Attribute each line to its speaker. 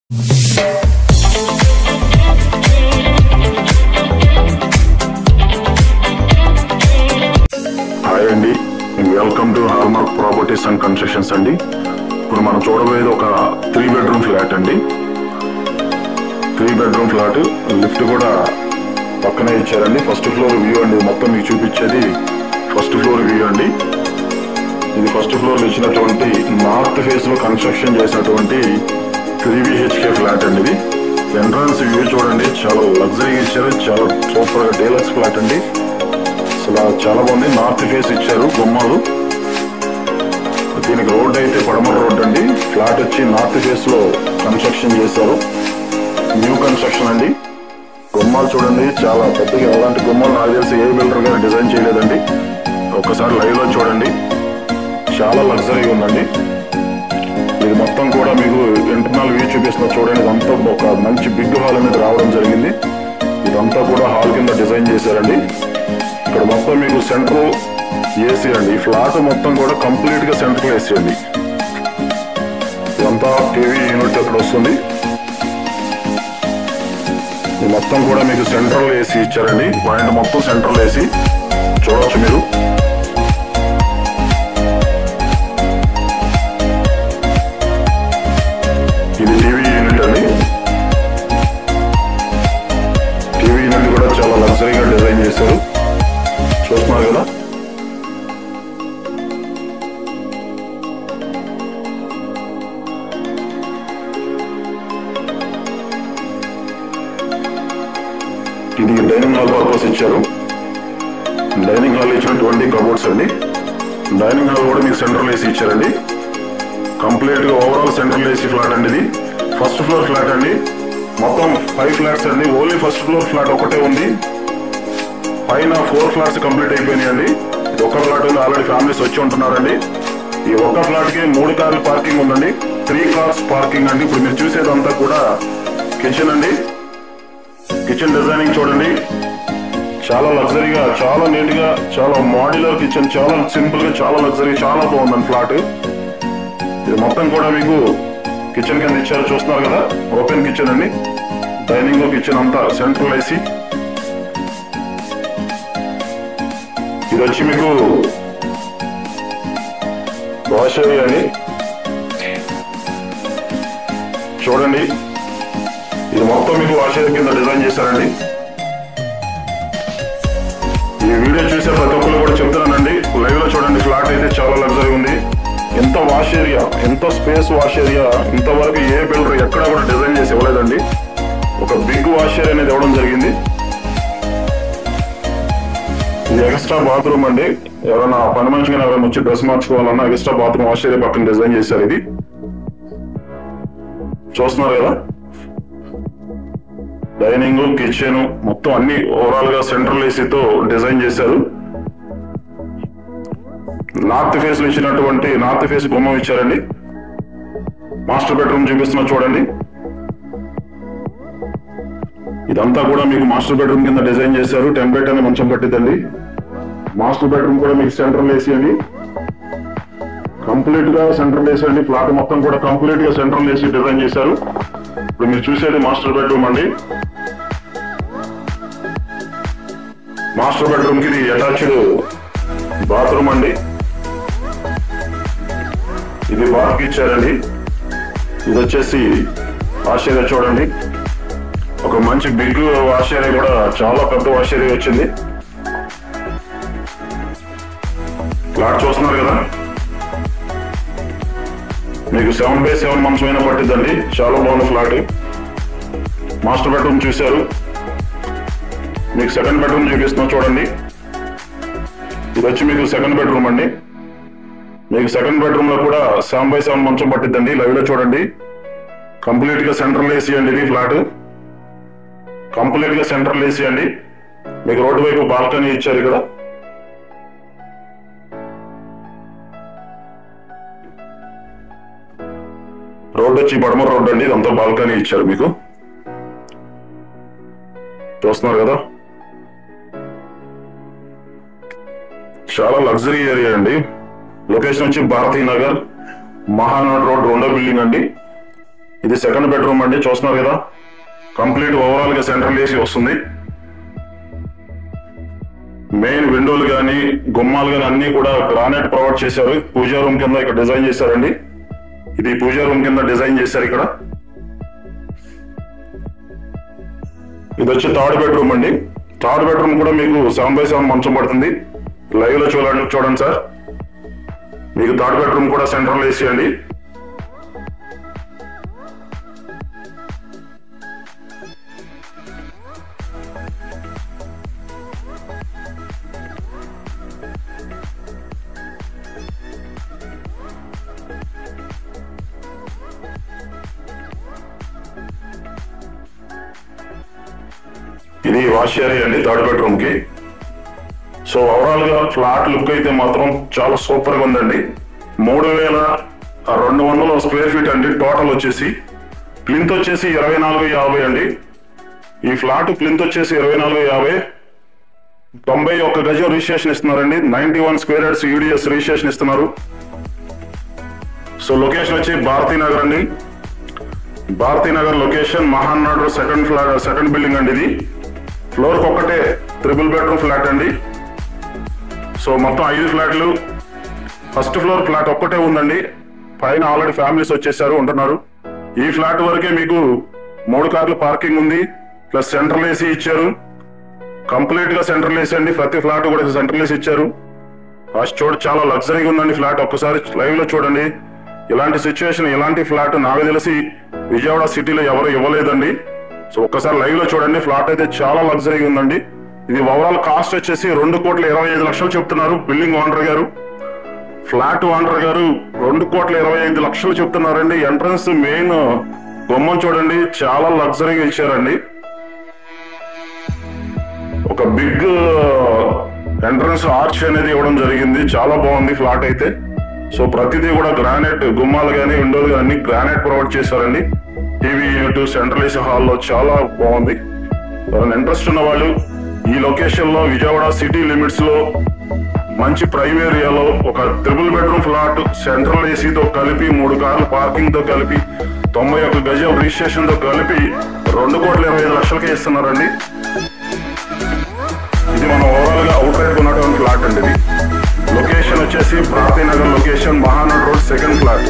Speaker 1: Hi అండి, welcome to hallmark properties and constructions అండి. ఇప్పుడు మనం చూడబోయేది ఒక 3 బెడ్రూమ్ ఫ్లాట్ అండి. 3 బెడ్రూమ్ ఫ్లాట్, లిఫ్ట్ కూడా పక్కనే ఇచ్చారండి. ఫస్ట్ ఫ్లోర్ వ్యూ అండి. మొత్తం మీకు చూపించేది ఫస్ట్ ఫ్లోర్ వ్యూ అండి. ఇది ఫస్ట్ ఫ్లోర్ లో ఇచ్చినటువంటి నార్త్ ఫేస్ లో కన్స్ట్రక్షన్ చేసినటువంటి 3 BHK ఫ్లాట్ అండి. ఇది ఎంట్రన్స్ వ్యూ చూడండి, చాలా లగ్జరీగా ఇచ్చారు. చాలా సూపర్ గా డీలక్స్ ఫ్లాట్ అండి. అసలు చాలా బాగుంది. నార్త్ ఫేస్ ఇచ్చారు గుమ్మాలు. దీనికి రోడ్ అయితే పడమర రోడ్ అండి. ఫ్లాట్ వచ్చి నార్త్ ఫేస్ లో కన్స్ట్రక్షన్ చేశారు. న్యూ కన్స్ట్రక్షన్ అండి. గుమ్మాలు చూడండి, చాలా పెద్దగా. అలాంటి గుమ్మాలు నాకు తెలిసి ఏ బిల్డర్ గారు డిజైన్ చేయలేదండి. ఒక్కసారి లైవ్ లో చూడండి, చాలా లగ్జరీగా ఉందండి. ఇది మొత్తం కూడా మీకు ఇంటర్నల్ వ్యూ చూపిస్తున్నా చూడండి. ఇదంతా ఒక మంచి బిగ్ హాల్ అనేది రావడం జరిగింది. ఇదంతా కూడా హాల్ కింద డిజైన్ చేశారండి. ఇక్కడ మొత్తం మీకు సెంట్రల్ ఏసీ అండి. ఈ ఫ్లాట్ మొత్తం కూడా కంప్లీట్ గా సెంట్రల్ ఏసీ అండి. ఇదంతా టీవీ యూనిట్ అక్కడ వస్తుంది. ఇది మొత్తం కూడా మీకు సెంట్రల్ ఏసీ ఇచ్చారండి. పాయింట్ మొత్తం సెంట్రల్ ఏసీ చూడవచ్చు మీరు. ఇది టీవీ యూనిట్ అండి. టీవీ యూనిట్ కూడా చాలా లగ్జరీగా డిజైన్ చేశారు. చూస్తున్నారు కదా. ఇది డైనింగ్ హాల్ పర్పస్ ఇచ్చారు. డైనింగ్ హాల్ ఇచ్చినటువంటి కబోర్డ్స్ అండి. డైనింగ్ హాల్ కూడా మీకు సెంట్రల్ ఏసీ ఇచ్చారండి. కంప్లీట్ గా ఓవరాల్ సెంట్రల్ ఏసీ ఫ్లాట్ అండి. ఇది ఫస్ట్ ఫ్లోర్ ఫ్లాట్ అండి. మొత్తం 5 ఫ్లాట్స్ అండి. ఓన్లీ ఫస్ట్ ఫ్లోర్ ఫ్లాట్ ఒకటే ఉంది. పైన 4 ఫ్లాట్స్ కంప్లీట్ అయిపోయినాయండి. ఇది ఒక ఫ్లాట్ ఉంది. ఆల్రెడీ ఫ్యామిలీస్ వచ్చి ఉంటున్నారండి. ఈ ఒక్క ఫ్లాట్ కి 3 కార్లు పార్కింగ్ ఉందండి. 3 కార్స్ పార్కింగ్ అండి. ఇప్పుడు మీరు చూసేదంతా కూడా కిచెన్ అండి. కిచెన్ డిజైనింగ్ చూడండి, చాలా లగ్జరీగా, చాలా నీట్ గా, చాలా మాడ్యులర్ కిచెన్, చాలా సింపుల్ గా, చాలా లగ్జరీ, చాలా బాగుందండి ఫ్లాట్. ఇది మొత్తం కూడా మీకు కిచెన్ కింద ఇచ్చారు. చూస్తున్నారు కదా, ఓపెన్ కిచెన్ అండి. డైనింగ్ కిచెన్ అంతా సెంట్రల్ ఏసీ. ఇది వచ్చి మీకు వాష్ ఏరియా అండి. చూడండి, ఇది మొత్తం మీకు వాష్ ఏరియా కింద డిజైన్ చేశారండి. ఈ వీడియో చూసే ప్రతి ఒక్కరు కూడా చెప్తున్నానండి, లైవ్ లో చూడండి. ఫ్లాట్ అయితే చాలా లగ్జరీ ఉంది. ఎంత వాష్ ఏరియా, ఎంత స్పేస్ వాష్ ఏరియా, ఇంతవరకు ఏ బిల్డర్ ఎక్కడ కూడా డిజైన్ చేసి ఇవ్వలేదండి. ఒక బిగ్ వాష్ ఏరియా అనేది ఇవ్వడం జరిగింది. ఇది ఎక్స్ట్రా బాత్రూమ్ అండి. ఎవరైనా పని మనిషిగా ఎవరైనా వచ్చి డ్రెస్ మార్చుకోవాలన్నా ఎక్స్ట్రా బాత్రూమ్ వాష్ ఏరియా పక్కన డిజైన్ చేశారు. ఇది చూస్తున్నారు కదా. డైనింగ్, కిచెన్ మొత్తం అన్ని ఓవరాల్ గా సెంట్రల్ ఏసీతో డిజైన్ చేశారు. నార్త్ ఫేస్ లో ఇచ్చినటువంటి నార్త్ ఫేస్ గుమ్మం ఇచ్చారండి. మాస్టర్ బెడ్రూమ్ చూపిస్తున్నా చూడండి. ఇదంతా కూడా మీకు మాస్టర్ బెడ్రూమ్ కింద డిజైన్ చేశారు. 10 బెడ్ అని మంచం పట్టిద్దండి. మాస్టర్ బెడ్రూమ్ కూడా మీకు సెంట్రల్ ఏసీ అండి. కంప్లీట్ గా సెంట్రల్ ఏసీ అండి. ఫ్లాట్ మొత్తం కూడా కంప్లీట్ గా సెంట్రల్ ఏసీ డిజైన్ చేశారు. ఇప్పుడు మీరు చూసేది మాస్టర్ బెడ్రూమ్ అండి. మాస్టర్ బెడ్రూమ్ కి అటాచ్డ్ బాత్రూమ్ అండి. ఇది బాత్ ఇచ్చారండి. ఇది వచ్చేసి వాష్ ఏరియా చూడండి. ఒక మంచి బిగ్ వాష్ ఏరియా కూడా, చాలా పెద్ద వాష్ ఏరియా వచ్చింది. ఫ్లాట్ చూస్తున్నారు కదా, మీకు 7x7 మంచమైనా పట్టిద్దండి. చాలా బాగుంది ఫ్లాట్. మాస్టర్ బెడ్రూమ్ చూశారు. మీకు సెకండ్ బెడ్రూమ్ చూపిస్తున్నాం చూడండి. ఇది వచ్చి మీకు సెకండ్ బెడ్రూమ్ అండి. మీకు సెకండ్ బెడ్రూమ్ లో కూడా 7x7 మంచం పట్టిద్దండి. లైవ్ లో చూడండి. కంప్లీట్ గా సెంట్రల్ ఏసీ అండి. ఇది ఫ్లాట్ కంప్లీట్ గా సెంట్రల్ ఏసీ అండి. మీకు రోడ్డు వైపు బాల్కనీ ఇచ్చారు ఇక్కడ. రోడ్ వచ్చి పడమర రోడ్ అండి. ఇదంతా బాల్కనీ ఇచ్చారు మీకు. చూస్తున్నారు కదా, చాలా లగ్జరీ ఏరియా అండి. లొకేషన్ వచ్చి భారతీ నగర్, మహానాడ్ రోడ్, 2వ బిల్డింగ్ అండి. ఇది సెకండ్ బెడ్రూమ్ అండి, చూస్తున్నారు కదా. కంప్లీట్ ఓవరాల్ గా సెంట్రల్ ఏసీ వస్తుంది. మెయిన్ విండోలు కానీ గుమ్మాలు కానీ అన్ని కూడా గ్రానైట్ ప్రొవైడ్ చేశారు. పూజా రూమ్ కింద ఇక్కడ డిజైన్ చేశారండి. ఇది పూజా రూమ్ కింద డిజైన్ చేశారు ఇక్కడ. ఇది వచ్చి థర్డ్ బెడ్రూమ్ అండి. థర్డ్ బెడ్రూమ్ కూడా మీకు 7x7 మంచం పడుతుంది. లైవ్ లో చూడండి సార్. మీకు థర్డ్ బెడ్రూమ్ కూడా సెంట్రల్ ఏసీ అండి. ఇది వాష్ ఏరియా అండి థర్డ్ బెడ్రూమ్ కి. సో ఓవరాల్ గా ఫ్లాట్ లుక్ అయితే మాత్రం చాలా సూపర్ గా ఉందండి. 3200 స్క్వేర్ ఫీట్ అండి. టోటల్ వచ్చేసి ప్లింత్ వచ్చేసి 2450 అండి. ఈ ఫ్లాట్ ప్లింత్ వచ్చేసి 2450. 91 గజం రిజిస్ట్రేషన్ ఇస్తున్నారండి. 91 స్క్వేర్ యార్డ్స్ యూడిఎస్ రిజిస్ట్రేషన్ ఇస్తున్నారు. సో లొకేషన్ వచ్చి భారతీనగర్ అండి. Bharathi Nagar location Mahanadu second building అండి. ఇది ఫ్లోర్ ఒక్కటే ట్రిపుల్ బెడ్రూమ్ ఫ్లాట్ అండి. సో మొత్తం 5 ఫ్లాట్లు. ఫస్ట్ ఫ్లోర్ ఫ్లాట్ ఒక్కటే ఉందండి. పైన ఆల్రెడీ ఫ్యామిలీస్ వచ్చేసారు, ఉంటున్నారు. ఈ ఫ్లాట్ వరకే మీకు 3 కార్లు పార్కింగ్ ఉంది, ప్లస్ సెంట్రల్ ఏసీ ఇచ్చారు. కంప్లీట్ గా సెంట్రల్ ఏసీ అండి. ప్రతి ఫ్లాట్ కూడా సెంట్రల్ ఏసీ ఇచ్చారు. చాలా లగ్జరీగా ఉందండి ఫ్లాట్. ఒక్కసారి లైవ్ లో చూడండి. ఇలాంటి సిచ్యువేషన్, ఇలాంటి ఫ్లాట్ నాకు తెలిసి విజయవాడ సిటీలో ఎవరు ఇవ్వలేదండి. సో ఒక్కసారి లైవ్ లో చూడండి. ఫ్లాట్ అయితే చాలా లగ్జరీగా ఉందండి. ఇది ఓవరాల్ కాస్ట్ వచ్చేసి 2,25,00,000 చెప్తున్నారు బిల్డింగ్ ఓనర్ గారు. ఫ్లాట్ ఓనర్ గారు 2,25,00,000 చెప్తున్నారండి. ఎంట్రన్స్ మెయిన్ గుమ్మం చూడండి, చాలా లగ్జరీగా ఇచ్చారండి. ఒక బిగ్ ఎంట్రన్స్ ఆర్చ్ అనేది ఇవ్వడం జరిగింది. చాలా బాగుంది ఫ్లాట్ అయితే. సో ప్రతిదీ కూడా గ్రానైట్, గుమ్మాలు కానీ విండోలు కానీ గ్రానైట్ ప్రొవైడ్ చేశారండి. టీవీ యూనిట్, సెంట్రల్ ఏసీ హాల్లో చాలా బాగుంది. ఇంట్రెస్ట్ ఉన్న వాళ్ళు ఈ లొకేషన్ లో విజయవాడ సిటీ లిమిట్స్ లో మంచి ప్రైమ్ ఏరియాలో ఒక ట్రిపుల్ బెడ్రూమ్ ఫ్లాట్ సెంట్రల్ ఏసీతో కలిపి 3 కార్లు పార్కింగ్ తో కలిపి 91 గజం రిజిస్ట్రేషన్ తో కలిపి 2,25,00,000 ఇస్తున్నారండి. ఇది మనం ఓవరాల్ గా అవుట్ రైట్ ఉన్నటువంటి ఫ్లాట్ అండి. ఇది లొకేషన్ వచ్చేసి Bharathi Nagar location, Mahanadu road, second flat.